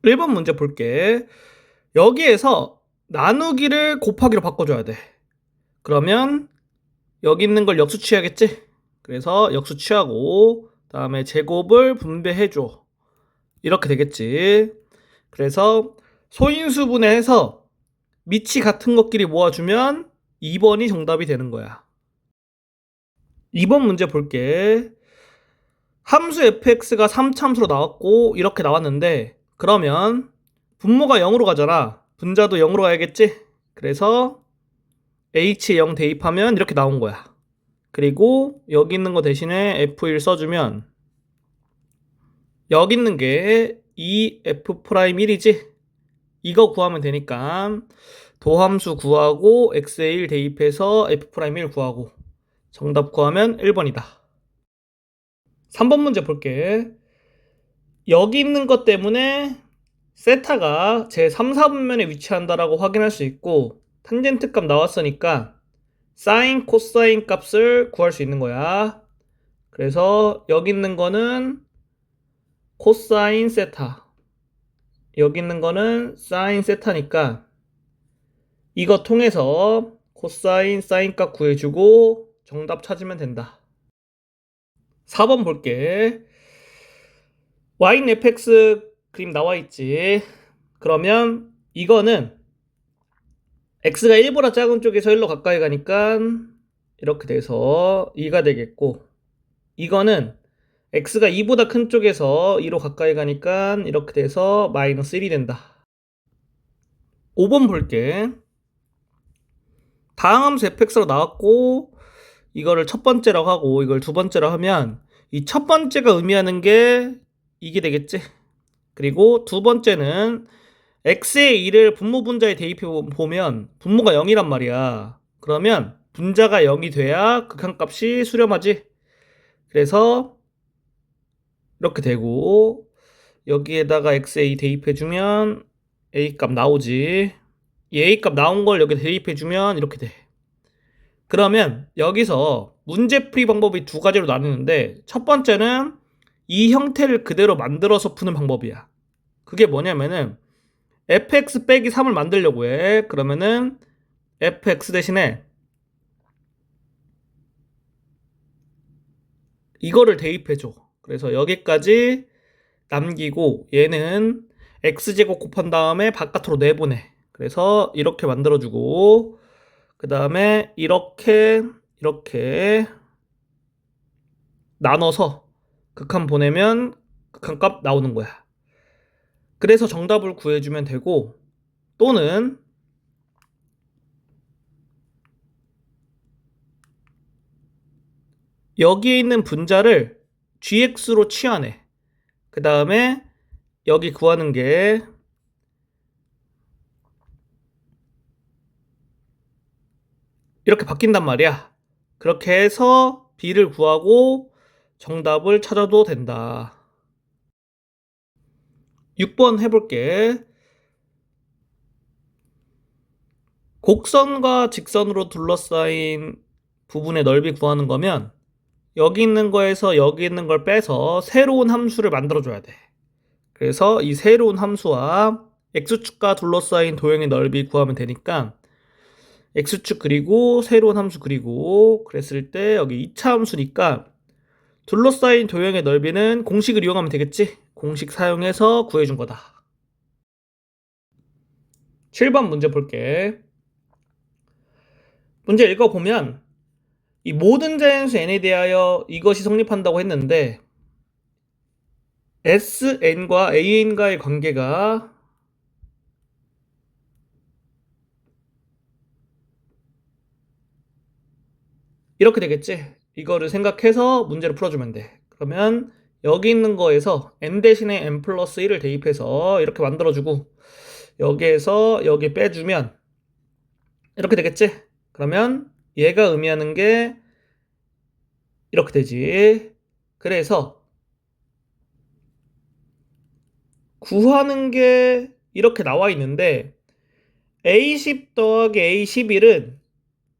1번 문제 볼게. 여기에서 나누기를 곱하기로 바꿔줘야 돼. 그러면 여기 있는 걸 역수 취하겠지? 그래서 역수 취하고 다음에 제곱을 분배해줘. 이렇게 되겠지. 그래서 소인수분해해서 밑이 같은 것끼리 모아주면 2번이 정답이 되는 거야. 2번 문제 볼게. 함수 fx가 3참수로 나왔고 이렇게 나왔는데 그러면 분모가 0으로 가잖아. 분자도 0으로 가야겠지? 그래서 h에 0 대입하면 이렇게 나온 거야. 그리고 여기 있는 거 대신에 f1 써주면 여기 있는 게 2f'1이지? 이거 구하면 되니까 도함수 구하고 x에 1 대입해서 f'1 구하고 정답 구하면 1번이다. 3번 문제 볼게. 여기 있는 것 때문에 세타가 제 3, 4분면에 위치한다라고 확인할 수 있고 탄젠트 값 나왔으니까 사인, 코사인 값을 구할 수 있는 거야. 그래서 여기 있는 거는 코사인 세타, 여기 있는 거는 사인 세타니까 이거 통해서 코사인, 사인 값 구해주고 정답 찾으면 된다. 4번 볼게. 와인 fx 그림 나와 있지. 그러면 이거는 x가 1보다 작은 쪽에서 1로 가까이 가니까 이렇게 돼서 2가 되겠고, 이거는 x가 2보다 큰 쪽에서 2로 가까이 가니까 이렇게 돼서 마이너스 1이 된다. 5번 볼게. 다항함수 fx로 나왔고 이거를 첫 번째라고 하고 이걸 두 번째로 하면 이 첫 번째가 의미하는 게 이게 되겠지. 그리고 두 번째는 x의 2를 분모 분자에 대입해 보면 분모가 0이란 말이야. 그러면 분자가 0이 돼야 극한값이 수렴하지. 그래서 이렇게 되고 여기에다가 x의 2 대입해주면 a값 나오지. 이 a값 나온 걸 여기 대입해주면 이렇게 돼. 그러면 여기서 문제풀이 방법이 두 가지로 나누는데 첫 번째는 이 형태를 그대로 만들어서 푸는 방법이야. 그게 뭐냐면은 fx 빼기 3을 만들려고 해. 그러면은 fx 대신에 이거를 대입해줘. 그래서 여기까지 남기고 얘는 x제곱 곱한 다음에 바깥으로 내보내. 그래서 이렇게 만들어주고 그 다음에 이렇게 나눠서 극한 보내면 극한값 나오는 거야. 그래서 정답을 구해주면 되고, 또는 여기에 있는 분자를 gx로 취하네. 그 다음에 여기 구하는 게 이렇게 바뀐단 말이야. 그렇게 해서 b를 구하고 정답을 찾아도 된다. 6번 해볼게. 곡선과 직선으로 둘러싸인 부분의 넓이 구하는 거면 여기 있는 거에서 여기 있는 걸 빼서 새로운 함수를 만들어줘야 돼. 그래서 이 새로운 함수와 x축과 둘러싸인 도형의 넓이 구하면 되니까 x축 그리고 새로운 함수 그리고 그랬을 때 여기 2차 함수니까 둘러싸인 도형의 넓이는 공식을 이용하면 되겠지? 공식 사용해서 구해준 거다. 7번 문제 볼게. 문제 읽어보면 이 모든 자연수 n에 대하여 이것이 성립한다고 했는데 Sn과 An과의 관계가 이렇게 되겠지? 이거를 생각해서 문제를 풀어주면 돼. 그러면 여기 있는 거에서 n 대신에 n 플러스 1을 대입해서 이렇게 만들어주고 여기에서 여기 빼주면 이렇게 되겠지? 그러면 얘가 의미하는 게 이렇게 되지. 그래서 구하는 게 이렇게 나와 있는데 A10 더하기 A11은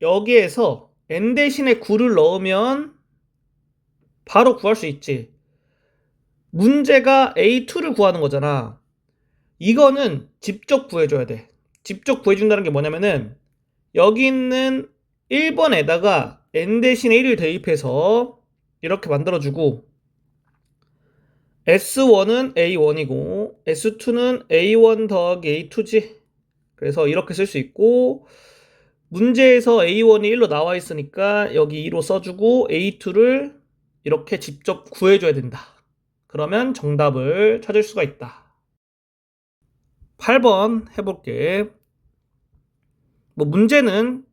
여기에서 n 대신에 9를 넣으면 바로 구할 수 있지. 문제가 A2를 구하는 거잖아. 이거는 직접 구해줘야 돼. 직접 구해준다는 게 뭐냐면은 여기 있는 1번에다가 n 대신에 1을 대입해서 이렇게 만들어주고 S1은 A1이고 S2는 A1 더하기 A2지. 그래서 이렇게 쓸 수 있고 문제에서 A1이 1로 나와 있으니까 여기 2로 써주고 A2를 이렇게 직접 구해줘야 된다. 그러면 정답을 찾을 수가 있다. 8번 해볼게. 뭐 문제는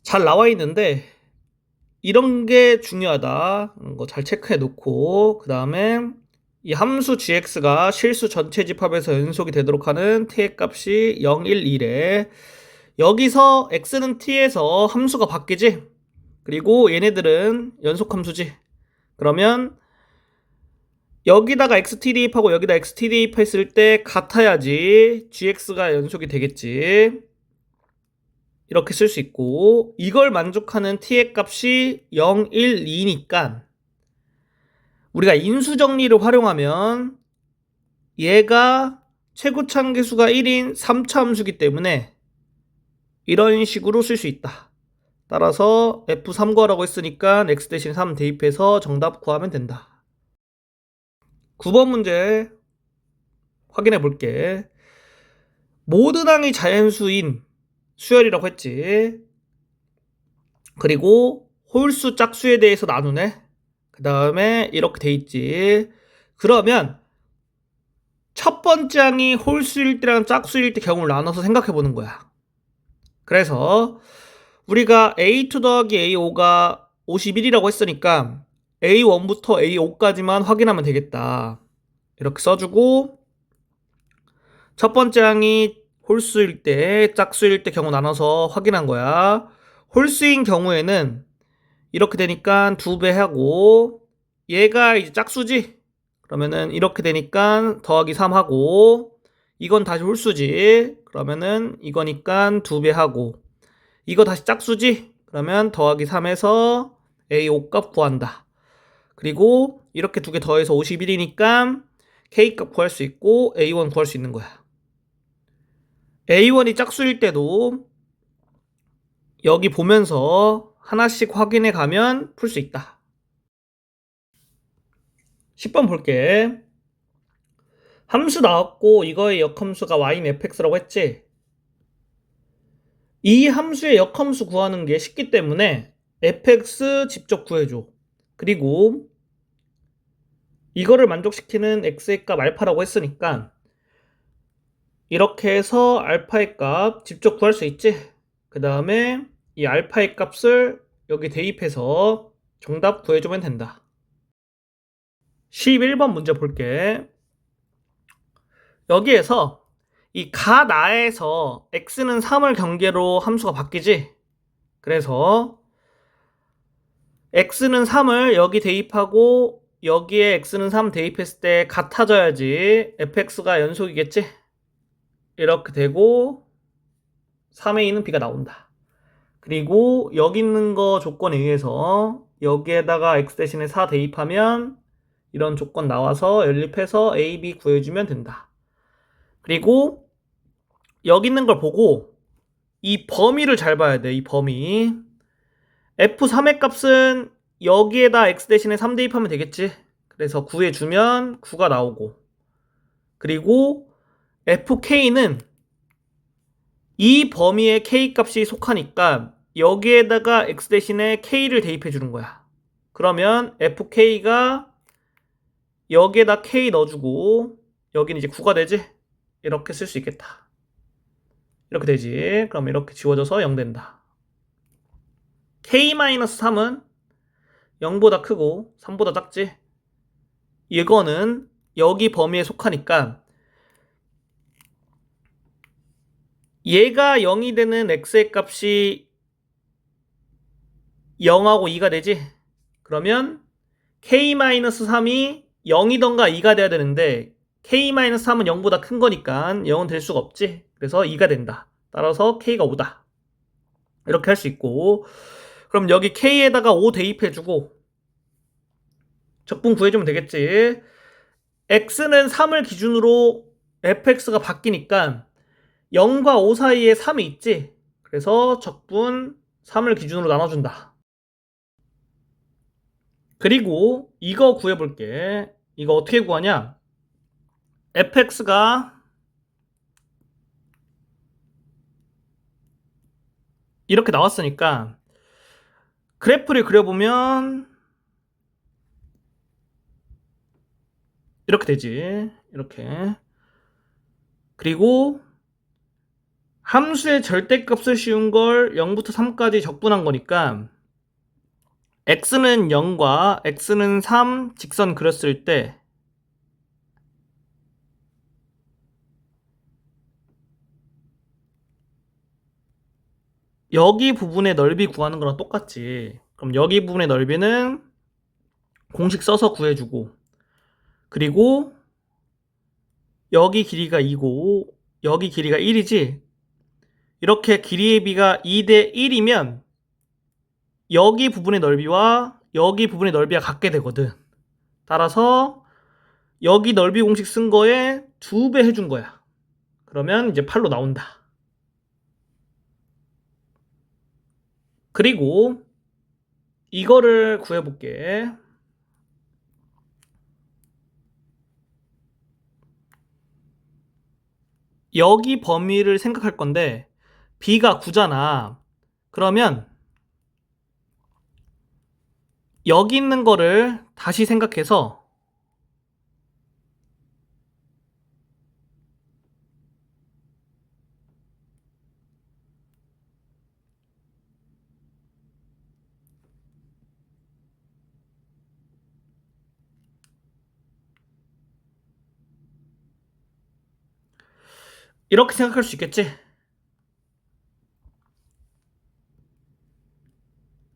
잘 나와 있는데 이런 게 중요하다. 거 잘 체크해 놓고 그 다음에 이 함수 gx가 실수 전체 집합에서 연속이 되도록 하는 t의 값이 0, 1, 1에 여기서 x는 t에서 함수가 바뀌지? 그리고 얘네들은 연속함수지? 그러면 여기다가 xt 대입하고 여기다 xt 대입했을 때 같아야지 gx가 연속이 되겠지. 이렇게 쓸 수 있고 이걸 만족하는 t의 값이 0, 1, 2니까 우리가 인수정리를 활용하면 얘가 최고차함계수가 1인 3차 함수기 때문에 이런 식으로 쓸 수 있다. 따라서 F3 구하라고 했으니까 x 대신 3 대입해서 정답 구하면 된다. 9번 문제 확인해 볼게. 모든 항이 자연수인 수열이라고 했지. 그리고 홀수 짝수에 대해서 나누네. 그 다음에 이렇게 돼 있지. 그러면 첫 번째 항이 홀수일 때랑 짝수일 때 경우를 나눠서 생각해 보는 거야. 그래서 우리가 A2 더하기 A5가 51이라고 했으니까 A1부터 A5까지만 확인하면 되겠다. 이렇게 써주고 첫 번째 항이 홀수일 때, 짝수일 때 경우 나눠서 확인한 거야. 홀수인 경우에는 이렇게 되니까 2배 하고 얘가 이제 짝수지? 그러면은 이렇게 되니까 더하기 3 하고 이건 다시 홀수지? 그러면은 이거니까 2배 하고 이거 다시 짝수지? 그러면 더하기 3에서 A5 값 구한다. 그리고 이렇게 두 개 더해서 51이니까 K 값 구할 수 있고 A1 구할 수 있는 거야. A1이 짝수일 때도 여기 보면서 하나씩 확인해 가면 풀 수 있다. 10번 볼게. 함수 나왔고 이거의 역함수가 y인 fx라고 했지? 이 함수의 역함수 구하는 게 쉽기 때문에 fx 직접 구해줘. 그리고 이거를 만족시키는 x의 값 알파라고 했으니까 이렇게 해서 알파의 값 직접 구할 수 있지? 그 다음에 이 알파의 값을 여기 대입해서 정답 구해주면 된다. 11번 문제 볼게. 여기에서 이 가나에서 x는 3을 경계로 함수가 바뀌지? 그래서 x는 3을 여기 대입하고 여기에 x는 3 대입했을 때 같아져야지 fx가 연속이겠지? 이렇게 되고 3의 2는 b가 나온다. 그리고 여기 있는 거 조건에 의해서 여기에다가 x 대신에 4 대입하면 이런 조건 나와서 연립해서 a, b 구해주면 된다. 그리고 여기 있는 걸 보고 이 범위를 잘 봐야 돼. 이 범위. F3의 값은 여기에다 x 대신에 3 대입하면 되겠지. 그래서 구해주면 9가 나오고 그리고 FK는 이 범위에 K 값이 속하니까 여기에다가 x 대신에 K를 대입해 주는 거야. 그러면 FK가 여기에다 K 넣어주고 여기는 이제 9가 되지? 이렇게 쓸 수 있겠다. 이렇게 되지. 그럼 이렇게 지워져서 0 된다. K-3은 0보다 크고 3보다 작지? 이거는 여기 범위에 속하니까 얘가 0이 되는 x의 값이 0하고 2가 되지? 그러면 K-3이 0이던가 2가 돼야 되는데 K-3은 0보다 큰 거니까 0은 될 수가 없지? 그래서 2가 된다. 따라서 K가 5다. 이렇게 할 수 있고 그럼 여기 K에다가 5 대입해주고 적분 구해주면 되겠지. X는 3을 기준으로 fx가 바뀌니까 0과 5 사이에 3이 있지. 그래서 적분 3을 기준으로 나눠준다. 그리고 이거 구해볼게. 이거 어떻게 구하냐? fx가 이렇게 나왔으니까 그래프를 그려보면 이렇게 되지. 이렇게. 그리고 함수의 절대값을 씌운 걸 0부터 3까지 적분한 거니까 x는 0과 x는 3 직선 그렸을 때 여기 부분의 넓이 구하는 거랑 똑같지. 그럼 여기 부분의 넓이는 공식 써서 구해주고, 그리고 여기 길이가 2고 여기 길이가 1이지. 이렇게 길이의 비가 2대 1이면 여기 부분의 넓이와 여기 부분의 넓이가 같게 되거든. 따라서 여기 넓이 공식 쓴 거에 2배 해준 거야. 그러면 이제 8로 나온다. 그리고 이거를 구해볼게. 여기 범위를 생각할 건데 b가 9잖아. 그러면 여기 있는 거를 다시 생각해서 이렇게 생각할 수 있겠지?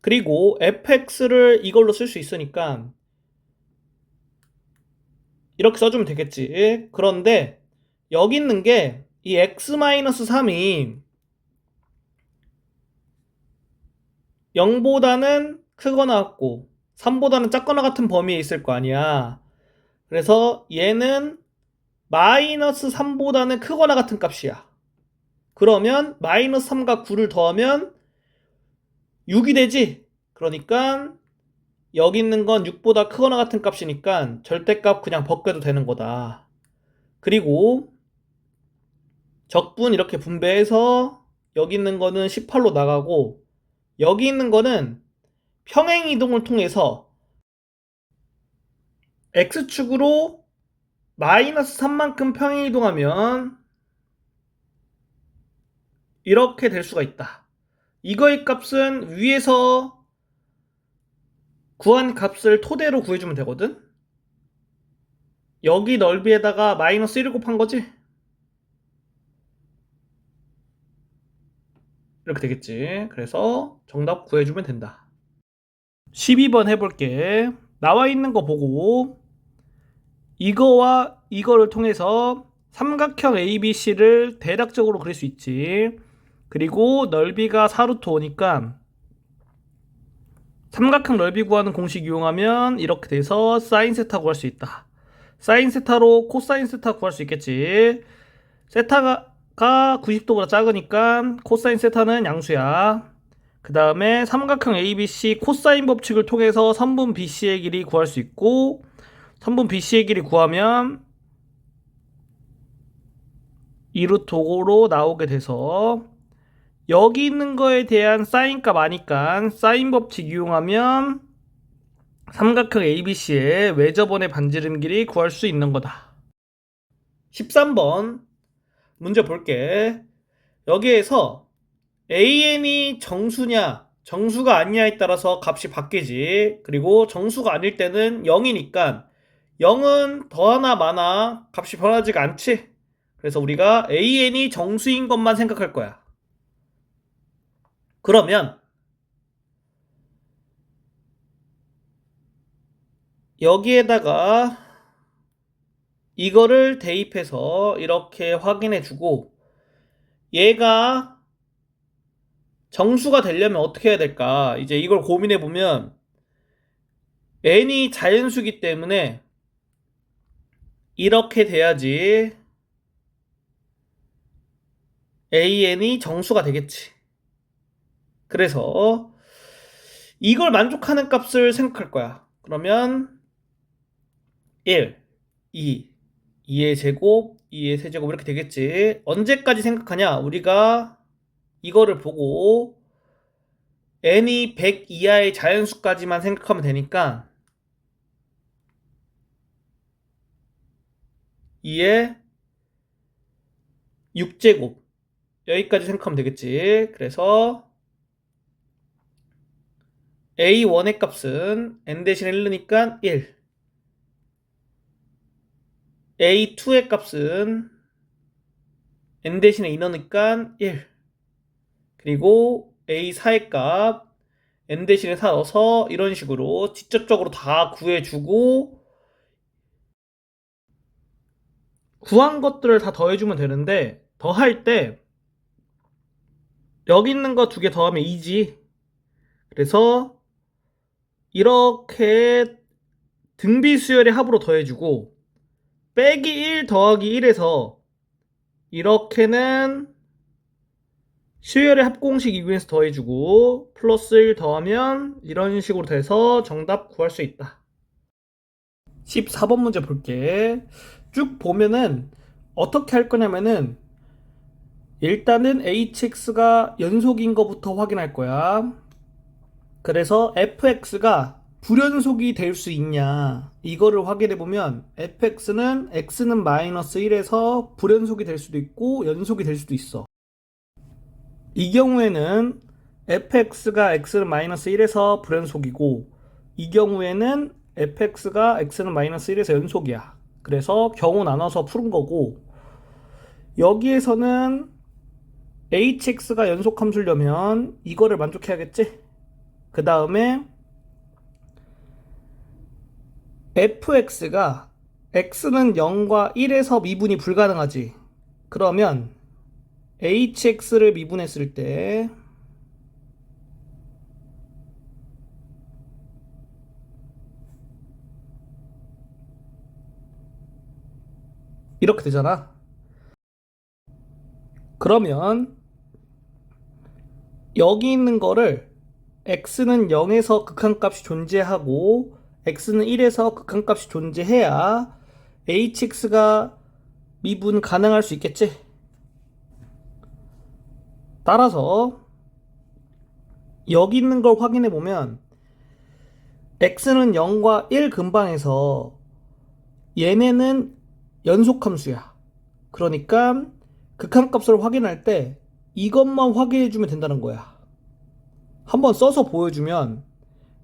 그리고 fx를 이걸로 쓸 수 있으니까 이렇게 써주면 되겠지. 그런데 여기 있는 게 이 x-3이 0보다는 크거나 같고 3보다는 작거나 같은 범위에 있을 거 아니야. 그래서 얘는 마이너스 3보다는 크거나 같은 값이야. 그러면 마이너스 3과 9를 더하면 6이 되지. 그러니까 여기 있는 건 6보다 크거나 같은 값이니까 절대값 그냥 벗겨도 되는 거다. 그리고 적분 이렇게 분배해서 여기 있는 거는 18로 나가고 여기 있는 거는 평행 이동을 통해서 x축으로 마이너스 3만큼 평행 이동하면 이렇게 될 수가 있다. 이거의 값은 위에서 구한 값을 토대로 구해주면 되거든. 여기 넓이에다가 마이너스 1을 곱한 거지. 이렇게 되겠지. 그래서 정답 구해주면 된다. 12번 해볼게. 나와 있는 거 보고 이거와 이거를 통해서 삼각형 ABC를 대략적으로 그릴 수 있지. 그리고 넓이가 4루트 5니까 삼각형 넓이 구하는 공식 이용하면 이렇게 돼서 사인 세타 구할 수 있다. 사인 세타로 코사인 세타 구할 수 있겠지. 세타가 90도보다 작으니까 코사인 세타는 양수야. 그 다음에 삼각형 ABC 코사인 법칙을 통해서 선분 BC의 길이 구할 수 있고, 선분 BC의 길이 구하면 2루트 5로 나오게 돼서 여기 있는 거에 대한 사인값 아니까 사인 법칙 이용하면 삼각형 ABC의 외접원의 반지름 길이 구할 수 있는 거다. 13번 문제 볼게. 여기에서 AN이 정수냐 정수가 아니냐에 따라서 값이 바뀌지. 그리고 정수가 아닐 때는 0이니까 0은 더하나 마나 값이 변하지가 않지. 그래서 우리가 AN이 정수인 것만 생각할 거야. 그러면 여기에다가 이거를 대입해서 이렇게 확인해 주고 얘가 정수가 되려면 어떻게 해야 될까? 이제 이걸 고민해 보면 n이 자연수기 때문에 이렇게 돼야지 AN이 정수가 되겠지. 그래서 이걸 만족하는 값을 생각할 거야. 그러면 1, 2, 2의 제곱, 2의 세제곱 이렇게 되겠지. 언제까지 생각하냐? 우리가 이거를 보고 n이 100 이하의 자연수까지만 생각하면 되니까 2의 6제곱 여기까지 생각하면 되겠지. 그래서 A1의 값은 n 대신에 1이니까 1, A2의 값은 n 대신에 2 넣으니까 1, 그리고 A4의 값 n 대신에 4 넣어서 이런 식으로 직접적으로 다 구해주고 구한 것들을 다 더해주면 되는데 더할 때 여기 있는 거 두 개 더하면 2지. 그래서 이렇게 등비수열의 합으로 더해주고 빼기 1 더하기 1에서 이렇게는 수열의 합공식 이용해서 더해주고 플러스 1 더하면 이런 식으로 돼서 정답 구할 수 있다. 14번 문제 볼게. 쭉 보면은 어떻게 할 거냐면은 일단은 hx가 연속인 거부터 확인할 거야. 그래서 fx가 불연속이 될 수 있냐 이거를 확인해 보면 fx는 x는 마이너스 1에서 불연속이 될 수도 있고 연속이 될 수도 있어. 이 경우에는 fx가 x는 마이너스 1에서 불연속이고 이 경우에는 fx가 x는 마이너스 1에서 연속이야. 그래서 경우 나눠서 푸는 거고 여기에서는 hx가 연속함수려면 이거를 만족해야겠지? 그 다음에 fx가 x는 0과 1에서 미분이 불가능하지. 그러면 hx를 미분했을 때 이렇게 되잖아. 그러면 여기 있는 거를 x는 0에서 극한값이 존재하고 x는 1에서 극한값이 존재해야 hx가 미분 가능할 수 있겠지? 따라서 여기 있는 걸 확인해 보면 x는 0과 1 근방에서 얘네는 연속함수야. 그러니까 극한값을 확인할 때 이것만 확인해 주면 된다는 거야. 한번 써서 보여주면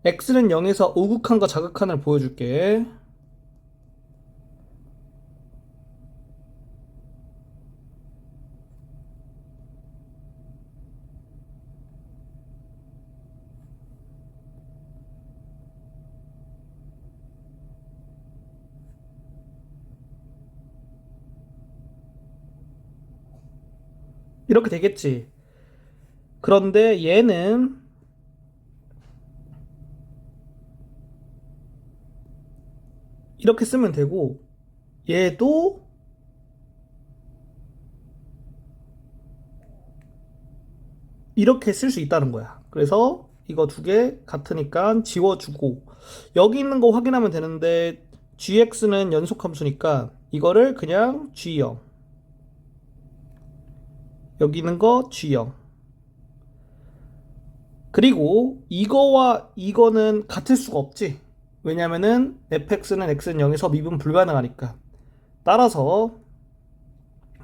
x는 0에서 우극한과 자극한을 보여줄게. 이렇게 되겠지. 그런데 얘는 이렇게 쓰면 되고 얘도 이렇게 쓸 수 있다는 거야. 그래서 이거 두 개 같으니까 지워주고 여기 있는 거 확인하면 되는데 gx는 연속함수니까 이거를 그냥 g0 여기 있는 거 g0 그리고 이거와 이거는 같을 수가 없지. 왜냐면은 fx는 x는 0에서 미분 불가능하니까. 따라서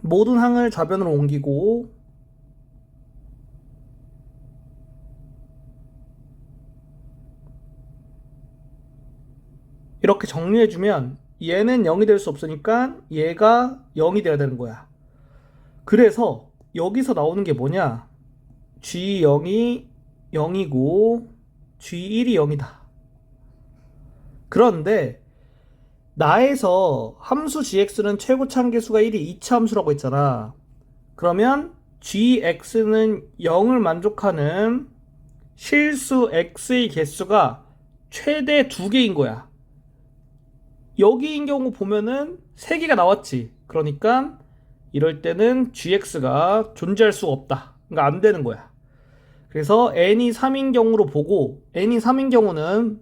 모든 항을 좌변으로 옮기고 이렇게 정리해주면 얘는 0이 될 수 없으니까 얘가 0이 돼야 되는 거야. 그래서 여기서 나오는 게 뭐냐? G0이 0이고 G1이 0이다. 그런데 나에서 함수 gx는 최고 참계수가 1이 2차 함수라고 했잖아. 그러면 gx는 0을 만족하는 실수 x의 개수가 최대 2개인 거야. 여기인 경우 보면은 3개가 나왔지. 그러니까 이럴 때는 gx가 존재할 수가 없다. 그러니까 안 되는 거야. 그래서 n이 3인 경우로 보고 n이 3인 경우는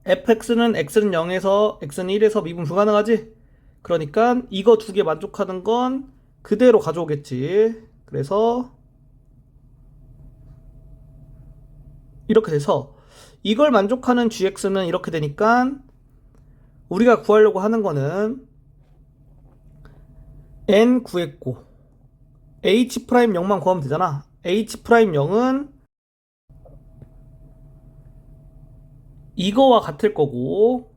fx는 x는 0에서 x는 1에서 미분 불가능하지? 그러니까 이거 두 개 만족하는 건 그대로 가져오겠지. 그래서 이렇게 돼서 이걸 만족하는 gx는 이렇게 되니까 우리가 구하려고 하는 거는 n 구했고 h' 0만 구하면 되잖아. h' 0은 이거와 같을 거고,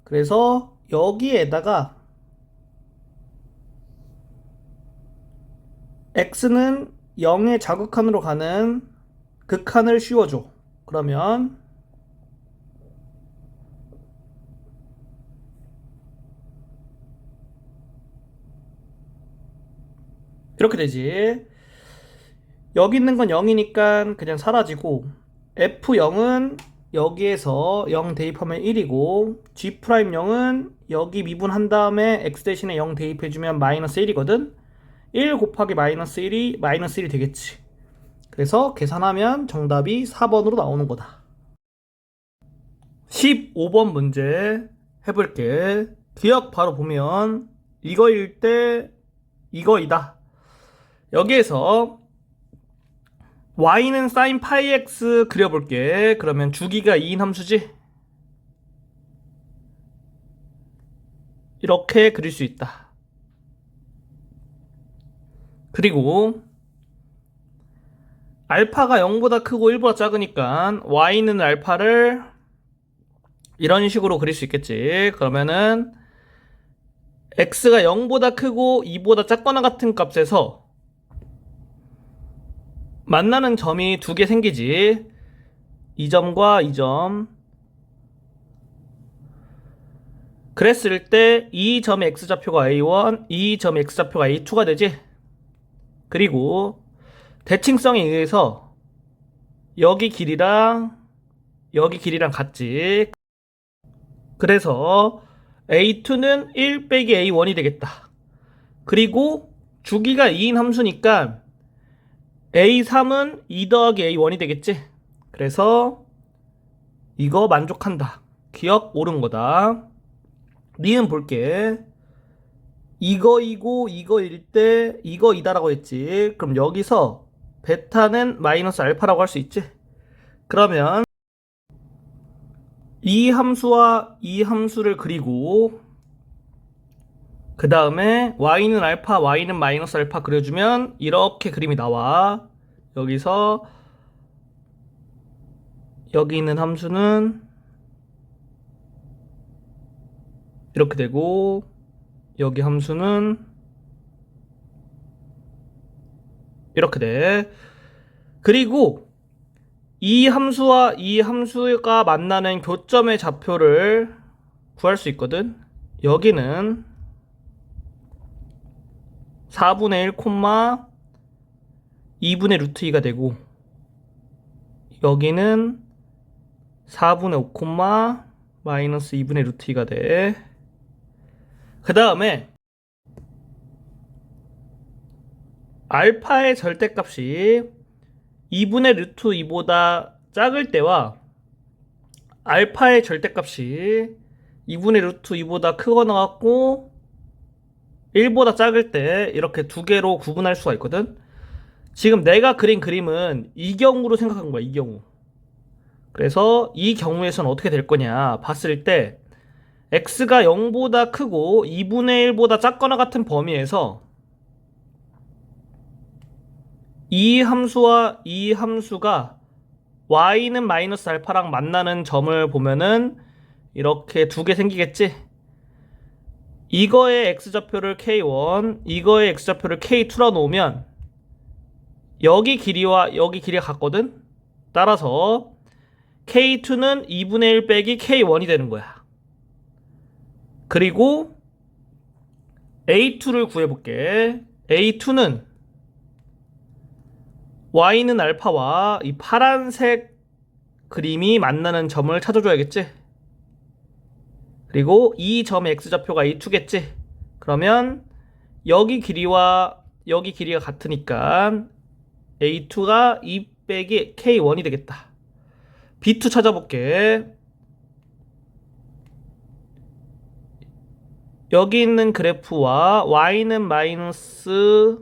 그래서 여기에다가 x는 0의 자극한으로 가는 극한을 씌워줘. 그러면 이렇게 되지. 여기 있는 건 0이니까 그냥 사라지고, f0은 여기에서 0 대입하면 1이고 g'0은 여기 미분한 다음에 x 대신에 0 대입해주면 마이너스 1이거든. 1 곱하기 마이너스 1이 마이너스 1이 되겠지. 그래서 계산하면 정답이 4번으로 나오는 거다. 15번 문제 해볼게. 기억 바로 보면 이거일 때 이거이다. 여기에서 y는 sin 파이 x 그려볼게. 그러면 주기가 2인 함수지? 이렇게 그릴 수 있다. 그리고 알파가 0보다 크고 1보다 작으니까 y는 알파를 이런 식으로 그릴 수 있겠지. 그러면은 x가 0보다 크고 2보다 작거나 같은 값에서 만나는 점이 두 개 생기지. 이 점과 이 점. 그랬을 때 이 점의 x좌표가 a1, 이 점의 x좌표가 a2가 되지. 그리고 대칭성에 의해서 여기 길이랑 같지. 그래서 a2는 1 빼기 a1이 되겠다. 그리고 주기가 2인 함수니까 a3은 2 더하기 a1이 되겠지. 그래서 이거 만족한다. 기억 옳은 거다. 니은 볼게. 이거이고 이거일 때 이거이다라고 했지. 그럼 여기서 베타는 마이너스 알파라고 할 수 있지. 그러면 이 함수와 이 함수를 그리고 그 다음에 y는 알파, y는 마이너스 알파 그려주면 이렇게 그림이 나와. 여기서 여기 있는 함수는 이렇게 되고 여기 함수는 이렇게 돼. 그리고 이 함수와 이 함수가 만나는 교점의 좌표를 구할 수 있거든. 여기는 4분의 1, 2분의 루트 2가 되고 여기는 4분의 5, 마이너스 2분의 루트 2가 돼. 그 다음에 알파의 절대값이 2분의 루트 2보다 작을 때와 알파의 절대값이 2분의 루트 2보다 크거나 같고 1보다 작을 때 이렇게 두 개로 구분할 수가 있거든. 지금 내가 그린 그림은 이 경우로 생각한 거야. 이 경우. 그래서 이 경우에서는 어떻게 될 거냐 봤을 때 x가 0보다 크고 2분의 1보다 작거나 같은 범위에서 이 함수와 이 함수가 y는 마이너스 알파랑 만나는 점을 보면은 이렇게 두 개 생기겠지. 이거의 x좌표를 k1, 이거의 x좌표를 k2라 놓으면 여기 길이와 여기 길이가 같거든. 따라서 k2는 2분의 1 빼기 k1이 되는 거야. 그리고 a2를 구해볼게. a2는 y는 알파와 이 파란색 그림이 만나는 점을 찾아줘야겠지. 그리고 이 점의 x좌표가 a2겠지. 그러면 여기 길이와 여기 길이가 같으니까 A2가 2 빼기 K1이 되겠다. B2 찾아볼게. 여기 있는 그래프와 Y는 마이너스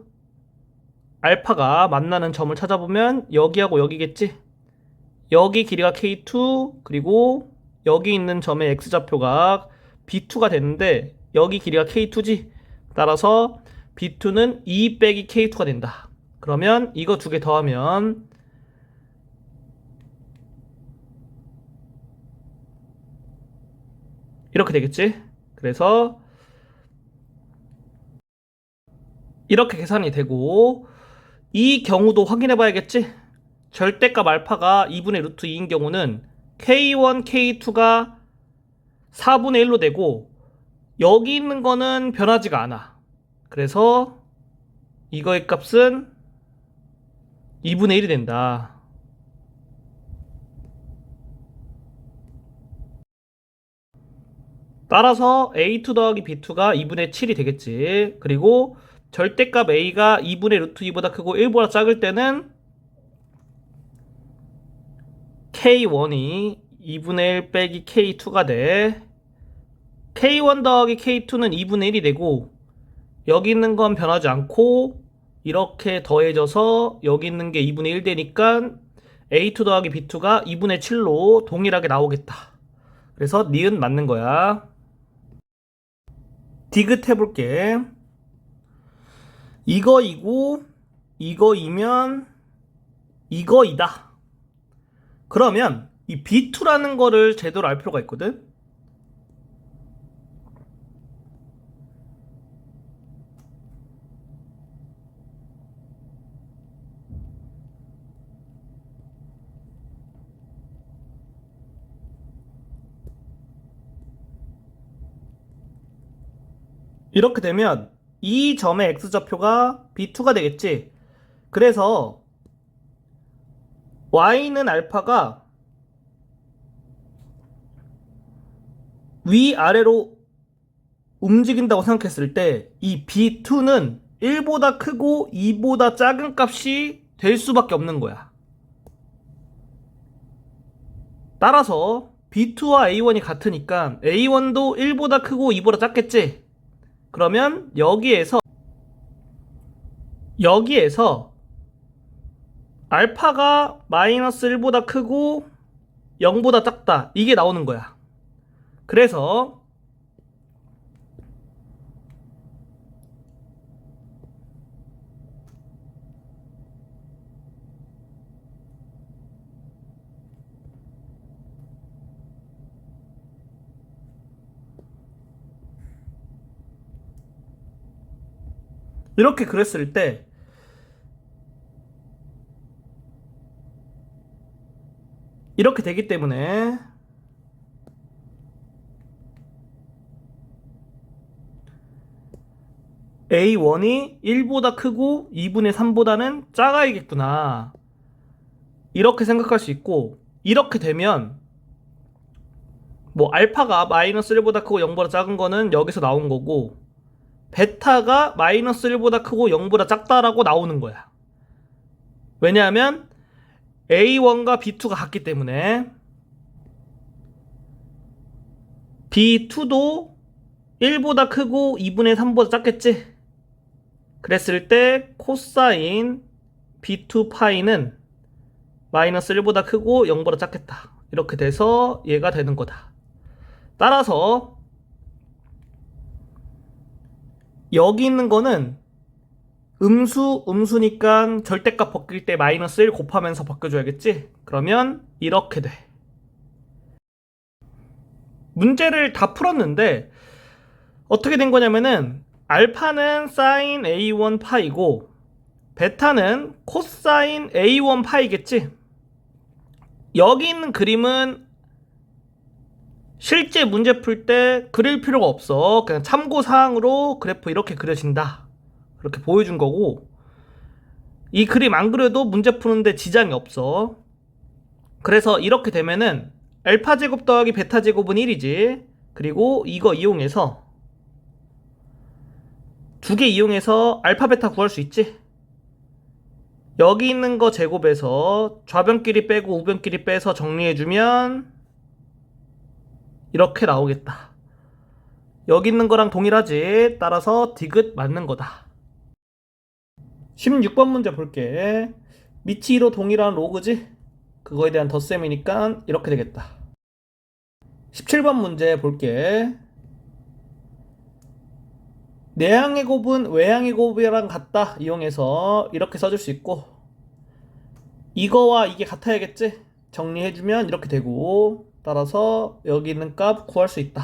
알파가 만나는 점을 찾아보면 여기하고 여기겠지? 여기 길이가 K2 그리고 여기 있는 점의 X좌표가 B2가 되는데 여기 길이가 K2지? 따라서 B2는 2 빼기 K2가 된다. 그러면 이거 두 개 더하면 이렇게 되겠지? 그래서 이렇게 계산이 되고 이 경우도 확인해 봐야겠지? 절대값 알파가 2분의 루트 2인 경우는 K1, K2가 4분의 1로 되고 여기 있는 거는 변하지가 않아. 그래서 이거의 값은 2분의 1이 된다. 따라서 A2 더하기 B2가 2분의 7이 되겠지. 그리고 절대값 A가 2분의 루트 2보다 크고 1보다 작을 때는 K1이 2분의 1 빼기 K2가 돼. K1 더하기 K2는 2분의 1이 되고 여기 있는 건 변하지 않고 이렇게 더해져서 여기 있는 게 2분의 1 되니까 A2 더하기 B2가 2분의 7로 동일하게 나오겠다. 그래서 니은 맞는 거야. 디귿 해볼게. 이거이고 이거이면 이거이다. 그러면 이 B2라는 거를 제대로 알 필요가 있거든. 이렇게 되면 이 점의 X좌표가 B2가 되겠지. 그래서 Y는 알파가 위아래로 움직인다고 생각했을 때 이 B2는 1보다 크고 2보다 작은 값이 될 수밖에 없는 거야. 따라서 B2와 A1이 같으니까 A1도 1보다 크고 2보다 작겠지. 그러면 여기에서 알파가 마이너스 1보다 크고 0보다 작다. 이게 나오는 거야. 그래서 이렇게 그랬을 때 이렇게 되기 때문에 A1이 1보다 크고 2분의 3보다는 작아야겠구나. 이렇게 생각할 수 있고 이렇게 되면 뭐 알파가 마이너스 1보다 크고 0보다 작은 거는 여기서 나온 거고 베타가 마이너스 1보다 크고 0보다 작다라고 나오는 거야. 왜냐하면 A1과 B2가 같기 때문에 B2도 1보다 크고 2분의 3보다 작겠지? 그랬을 때 코사인 B2 파이는 마이너스 1보다 크고 0보다 작겠다. 이렇게 돼서 얘가 되는 거다. 따라서 여기 있는 거는 음수니까 절대값 바뀔 때 마이너스 1 곱하면서 바꿔줘야겠지? 그러면 이렇게 돼. 문제를 다 풀었는데 어떻게 된 거냐면은 알파는 사인 A1 파이고 베타는 코사인 A1 파이겠지? 여기 있는 그림은 실제 문제 풀 때 그릴 필요가 없어. 그냥 참고사항으로 그래프 이렇게 그려진다. 그렇게 보여준 거고 이 그림 안 그려도 문제 푸는데 지장이 없어. 그래서 이렇게 되면은 알파 제곱 더하기 베타 제곱은 1이지. 그리고 이거 이용해서 두 개 이용해서 알파 베타 구할 수 있지? 여기 있는 거 제곱해서 좌변끼리 빼고 우변끼리 빼서 정리해주면 이렇게 나오겠다. 여기 있는 거랑 동일하지? 따라서 디귿 맞는 거다. 16번 문제 볼게. 밑이 2로 동일한 로그지? 그거에 대한 덧셈이니까 이렇게 되겠다. 17번 문제 볼게. 내항의 곱은 외항의 곱이랑 같다 이용해서 이렇게 써줄 수 있고, 이거와 이게 같아야겠지? 정리해주면 이렇게 되고, 따라서 여기 있는 값 구할 수 있다.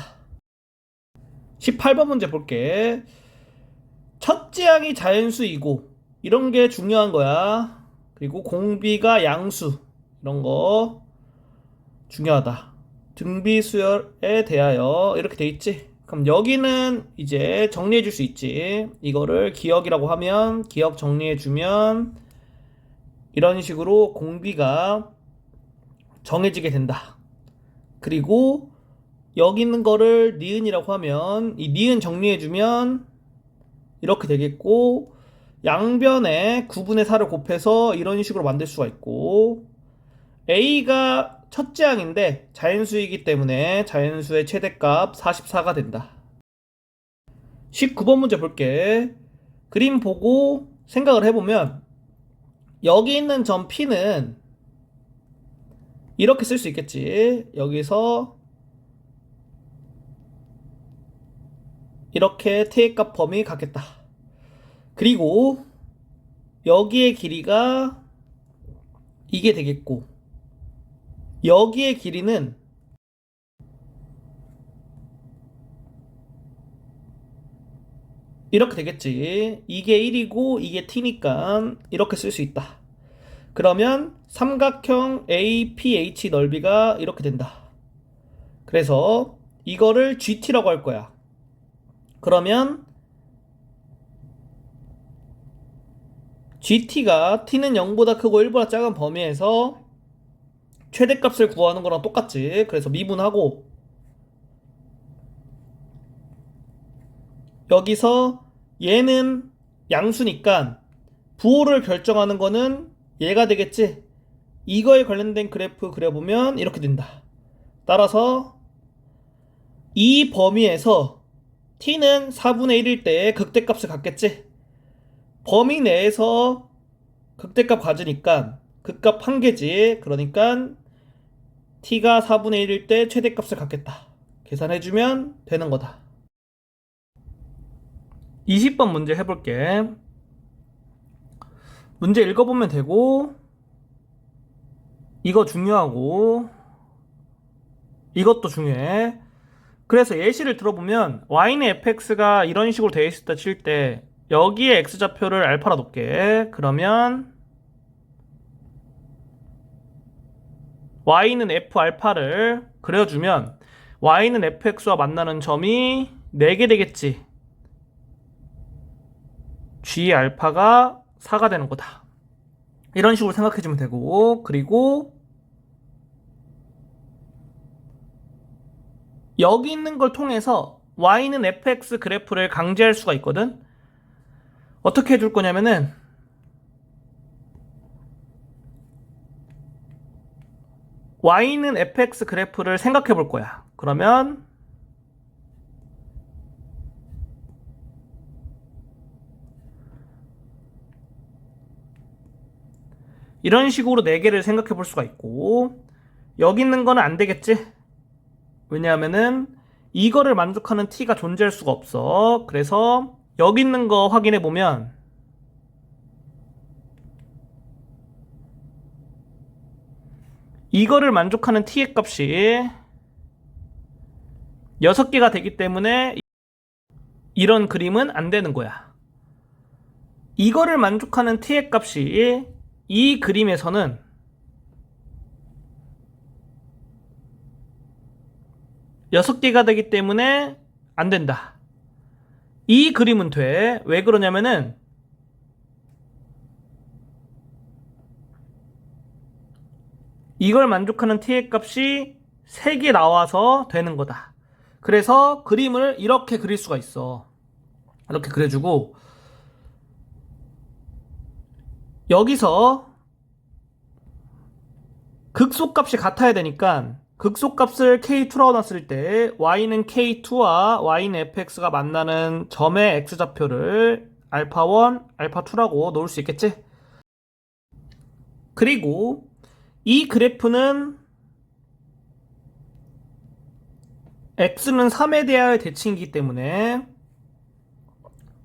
18번 문제 볼게. 첫째 항이 자연수이고 이런 게 중요한 거야. 그리고 공비가 양수, 이런 거 중요하다. 등비수열에 대하여 이렇게 돼 있지? 그럼 여기는 이제 정리해 줄 수 있지. 이거를 기억이라고 하면 기억 정리해 주면 이런 식으로 공비가 정해지게 된다. 그리고 여기 있는 거를 니은이라고 하면 이 니은 정리해 주면 이렇게 되겠고, 양변에 9분의 4를 곱해서 이런 식으로 만들 수가 있고, A가 첫째 항인데 자연수이기 때문에 자연수의 최대값 44가 된다. 19번 문제 볼게. 그림 보고 생각을 해보면 여기 있는 점 P는 이렇게 쓸 수 있겠지. 여기서 이렇게 T값 범위 갖겠다. 그리고 여기의 길이가 이게 되겠고, 여기의 길이는 이렇게 되겠지. 이게 1이고 이게 t니까 이렇게 쓸 수 있다. 그러면 삼각형 APH 넓이가 이렇게 된다. 그래서 이거를 GT라고 할 거야. 그러면 GT가 t는 0보다 크고 1보다 작은 범위에서 최대값을 구하는 거랑 똑같지. 그래서 미분하고, 여기서 얘는 양수니까 부호를 결정하는 거는 얘가 되겠지. 이거에 관련된 그래프 그려보면 이렇게 된다. 따라서 이 범위에서 t는 4분의 1일 때 극대값을 갖겠지. 범위 내에서 극대값 가지니까 극값 한 개지. 그러니까 t가 4분의 1일 때 최대값을 갖겠다. 계산해주면 되는 거다. 20번 문제 해볼게. 문제 읽어보면 되고, 이거 중요하고 이것도 중요해. 그래서 예시를 들어보면 y는 fx가 이런 식으로 되어 있다 칠 때 여기에 x좌표를 알파라 놓게. 그러면 y는 f 알파를 그려주면 y는 fx와 만나는 점이 4개 되겠지. g 알파가 4가 되는 거다. 이런 식으로 생각해주면 되고, 그리고 여기 있는 걸 통해서 y는 fx 그래프를 강제할 수가 있거든. 어떻게 해줄 거냐면은 y는 fx 그래프를 생각해 볼 거야. 그러면 이런 식으로 4개를 생각해 볼 수가 있고, 여기 있는 거는 안 되겠지? 왜냐하면은 이거를 만족하는 t가 존재할 수가 없어. 그래서 여기 있는 거 확인해 보면 이거를 만족하는 t의 값이 6개가 되기 때문에 이런 그림은 안 되는 거야. 이거를 만족하는 t의 값이 이 그림에서는 6개가 되기 때문에 안 된다. 이 그림은 돼. 왜 그러냐면은 이걸 만족하는 t의 값이 3개 나와서 되는 거다. 그래서 그림을 이렇게 그릴 수가 있어. 이렇게 그려주고, 여기서 극소값이 같아야 되니까 극소값을 K2라고 놨을 때 Y는 K2와 Y는 fx가 만나는 점의 X좌표를 알파1, 알파2라고 놓을 수 있겠지? 그리고 이 그래프는 X는 3에 대하여 대칭이기 때문에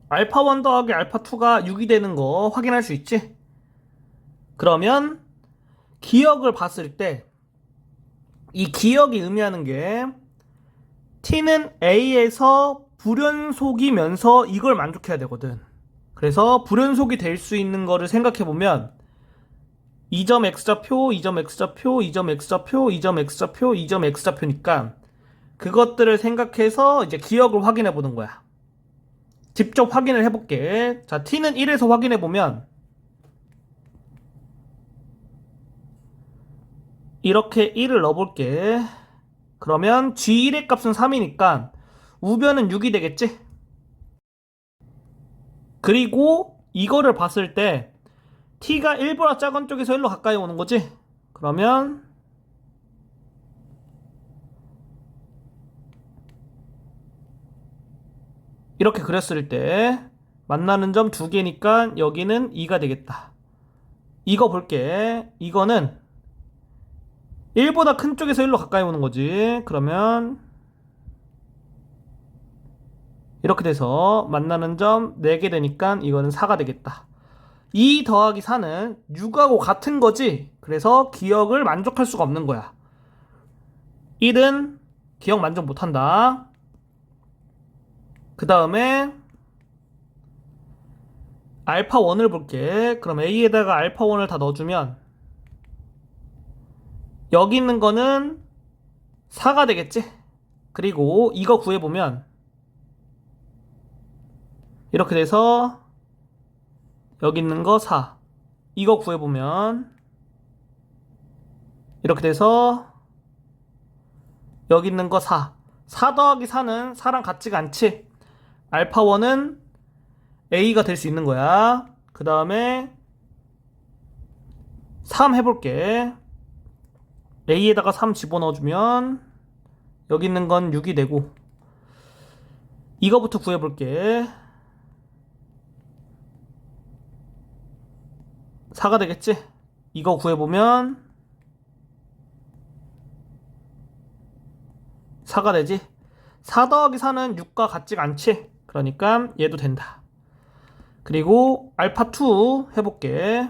알파1 더하기 알파2가 6이 되는 거 확인할 수 있지? 그러면 기역을 봤을 때 이 기역이 의미하는 게 t는 a에서 불연속이면서 이걸 만족해야 되거든. 그래서 불연속이 될 수 있는 거를 생각해보면 2점 x좌표, 2점 x좌표, 2점 x좌표, 2점 x좌표, 2점 x좌표니까 그것들을 생각해서 이제 기역을 확인해 보는 거야. 직접 확인을 해볼게. 자, t는 1에서 확인해 보면 이렇게 1을 넣어볼게. 그러면 g1의 값은 3이니까 우변은 6이 되겠지? 그리고 이거를 봤을 때 t가 1보다 작은 쪽에서 1로 가까이 오는 거지? 그러면 이렇게 그렸을 때 만나는 점 2개니까 여기는 2가 되겠다. 이거 볼게. 이거는 1보다 큰 쪽에서 1로 가까이 오는 거지. 그러면 이렇게 돼서 만나는 점 4개 되니까 이거는 4가 되겠다. 2 더하기 4는 6하고 같은 거지. 그래서 기역을 만족할 수가 없는 거야. 1은 기역 만족 못한다. 그 다음에 알파1을 볼게. 그럼 A에다가 알파1을 다 넣어주면 여기 있는 거는 4가 되겠지? 그리고 이거 구해보면 이렇게 돼서 여기 있는 거 4. 이거 구해보면 이렇게 돼서 여기 있는 거 4. 4 더하기 4는 4랑 같지가 않지? 알파1은 A가 될 수 있는 거야. 그 다음에 3 해볼게. A에다가 3 집어넣어주면 여기 있는 건 6이 되고 이거부터 구해볼게. 4가 되겠지? 이거 구해보면 4가 되지? 4 더하기 4는 6과 같지가 않지? 그러니까 얘도 된다. 그리고 알파2 해볼게.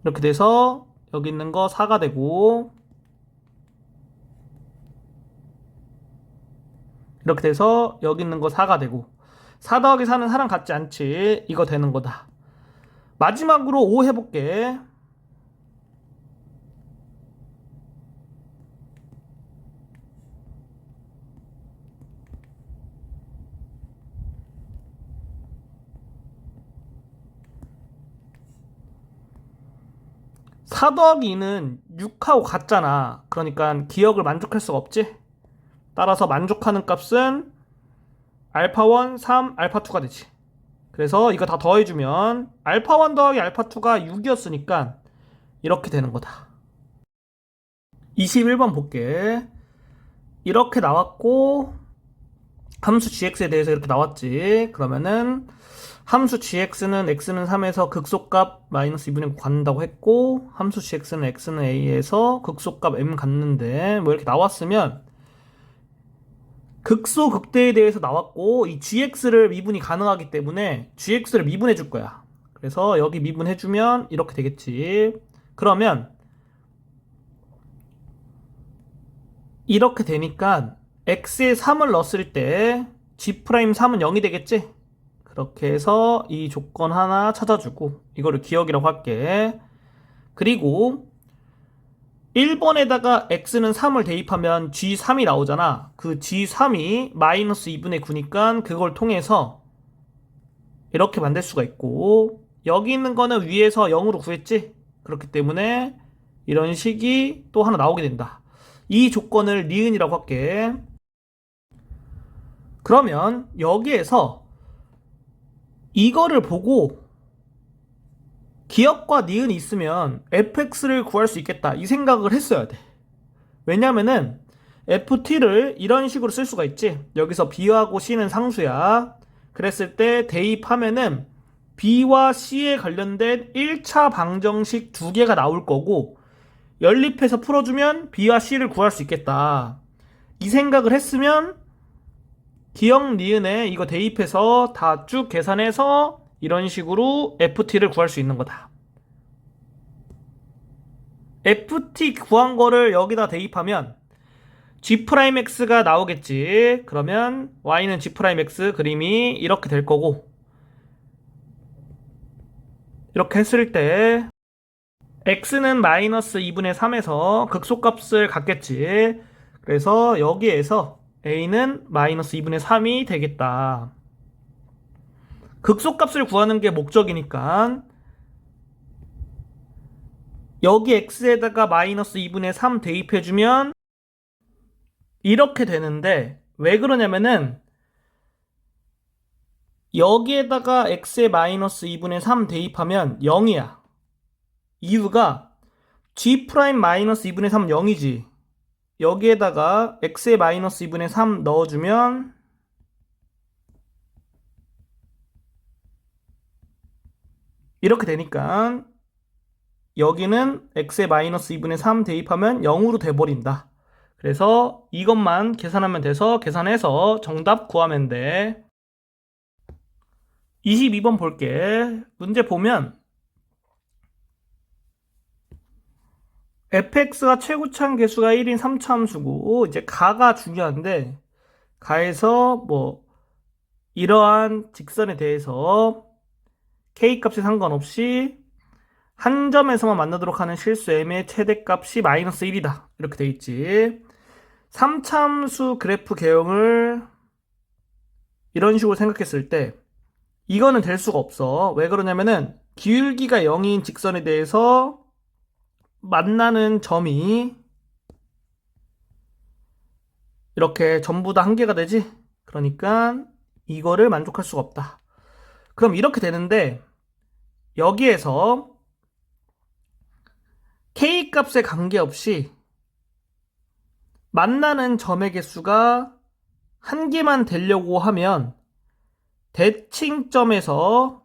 이렇게 돼서 여기 있는 거 4가 되고 이렇게 돼서 여기 있는 거 4가 되고 4 더하기 4는 4랑 같지 않지? 이거 되는 거다. 마지막으로 5 해볼게. 사 더하기 2는 6하고 같잖아. 그러니까 기역을 만족할 수가 없지? 따라서 만족하는 값은 알파1, 3, 알파2가 되지. 그래서 이거 다 더해주면 알파1 더하기 알파2가 6이었으니까 이렇게 되는 거다. 21번 볼게. 이렇게 나왔고 함수 gx에 대해서 이렇게 나왔지. 그러면은 함수 gx는 x는 3에서 극소값 마이너스 2분의 9 갖는다고 했고 함수 gx는 x는 a에서 극소값 m 갖는데 뭐 이렇게 나왔으면 극소 극대에 대해서 나왔고 이 gx를 미분이 가능하기 때문에 gx를 미분해 줄 거야. 그래서 여기 미분해 주면 이렇게 되겠지. 그러면 이렇게 되니까 x에 3을 넣었을 때 g'3은 0이 되겠지? 그렇게 해서 이 조건 하나 찾아주고 이거를 기억이라고 할게. 그리고 1번에다가 x는 3을 대입하면 g3이 나오잖아. 그 g3이 마이너스 2분의 9니까 그걸 통해서 이렇게 만들 수가 있고 여기 있는 거는 위에서 0으로 구했지? 그렇기 때문에 이런 식이 또 하나 나오게 된다. 이 조건을 니은이라고 할게. 그러면 여기에서 이거를 보고 기역과 니은이 있으면 fx를 구할 수 있겠다 이 생각을 했어야 돼. 왜냐면은 ft를 이런 식으로 쓸 수가 있지. 여기서 b하고 c는 상수야. 그랬을 때 대입하면은 b와 c에 관련된 1차 방정식 두 개가 나올 거고 연립해서 풀어주면 b와 c를 구할 수 있겠다. 이 생각을 했으면 기역 니은에 이거 대입해서 다 쭉 계산해서 이런 식으로 ft를 구할 수 있는 거다. ft 구한 거를 여기다 대입하면 g'x가 나오겠지. 그러면 y는 g'x 그림이 이렇게 될 거고 이렇게 했을 때 x는 마이너스 2분의 3에서 극소값을 갖겠지. 그래서 여기에서 a는 마이너스 2분의 3이 되겠다. 극소값을 구하는 게 목적이니까 여기 x에다가 마이너스 2분의 3 대입해주면 이렇게 되는데 왜 그러냐면은 여기에다가 x에 마이너스 2분의 3 대입하면 0이야. 이유가 g 프라임 마이너스 2분의 3 0이지. 여기에다가 x에 마이너스 2분의 3 넣어주면 이렇게 되니까 여기는 x에 마이너스 2분의 3 대입하면 0으로 돼버린다. 그래서 이것만 계산하면 돼서 계산해서 정답 구하면 돼. 22번 볼게. 문제 보면 fx가 최고차항 개수가 1인 3차함수고 이제 가가 중요한데 가에서 뭐 이러한 직선에 대해서 k값에 상관없이 한 점에서만 만나도록 하는 실수 m의 최대값이 마이너스 1이다. 이렇게 돼 있지. 3차함수 그래프 개형을 이런 식으로 생각했을 때 이거는 될 수가 없어. 왜 그러냐면은 기울기가 0인 직선에 대해서 만나는 점이 이렇게 전부 다 한 개가 되지. 그러니까 이거를 만족할 수가 없다. 그럼 이렇게 되는데 여기에서 k값에 관계없이 만나는 점의 개수가 한 개만 되려고 하면 대칭점에서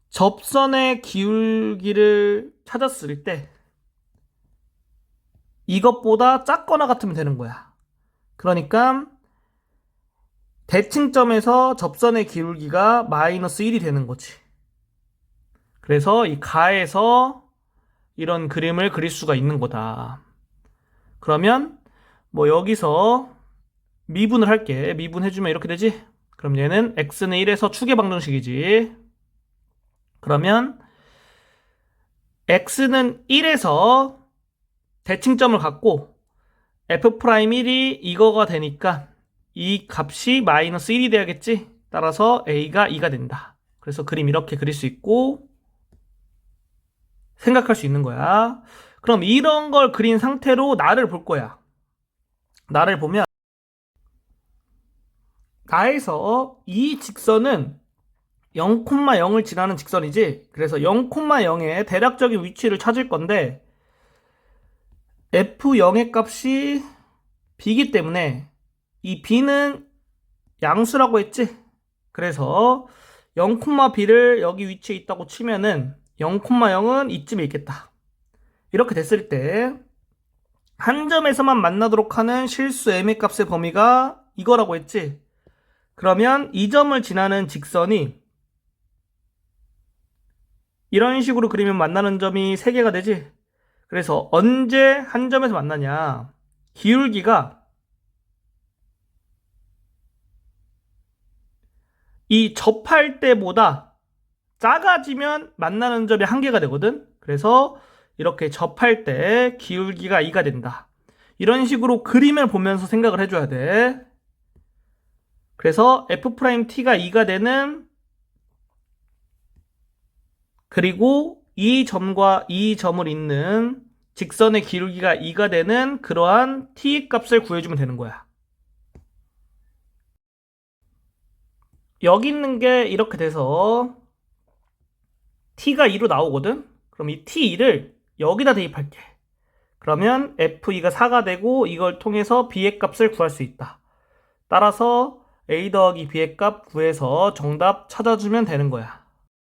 접선의 기울기를 찾았을 때 이것보다 작거나 같으면 되는 거야. 그러니까 대칭점에서 접선의 기울기가 마이너스 1이 되는 거지. 그래서 이 가에서 이런 그림을 그릴 수가 있는 거다. 그러면 뭐 여기서 미분을 할게. 미분해주면 이렇게 되지? 그럼 얘는 x는 1에서 추계 방정식이지. 그러면 x는 1에서 대칭점을 갖고 f'1이 이거가 되니까 이 값이 마이너스 1이 돼야겠지? 따라서 a가 2가 된다. 그래서 그림 이렇게 그릴 수 있고 생각할 수 있는 거야. 그럼 이런 걸 그린 상태로 나를 볼 거야. 나를 보면 나에서 이 직선은 0,0을 지나는 직선이지. 그래서 0,0의 대략적인 위치를 찾을 건데 f0의 값이 b이기 때문에 이 b는 양수라고 했지. 그래서 0,b를 여기 위치에 있다고 치면은 0,0은 이쯤에 있겠다. 이렇게 됐을 때 한 점에서만 만나도록 하는 실수 m의 값의 범위가 이거라고 했지. 그러면 이 점을 지나는 직선이 이런 식으로 그리면 만나는 점이 3개가 되지. 그래서 언제 한 점에서 만나냐. 기울기가 이 접할 때보다 작아지면 만나는 점이 1개가 되거든. 그래서 이렇게 접할 때 기울기가 2가 된다. 이런 식으로 그림을 보면서 생각을 해줘야 돼. 그래서 f't가 2가 되는 그리고 이 점과 이 점을 잇는 직선의 기울기가 2가 되는 그러한 t 값을 구해주면 되는 거야. 여기 있는 게 이렇게 돼서 t가 2로 나오거든? 그럼 이 t2를 여기다 대입할게. 그러면 f2가 4가 되고 이걸 통해서 b의 값을 구할 수 있다. 따라서 a 더하기 b의 값 구해서 정답 찾아주면 되는 거야.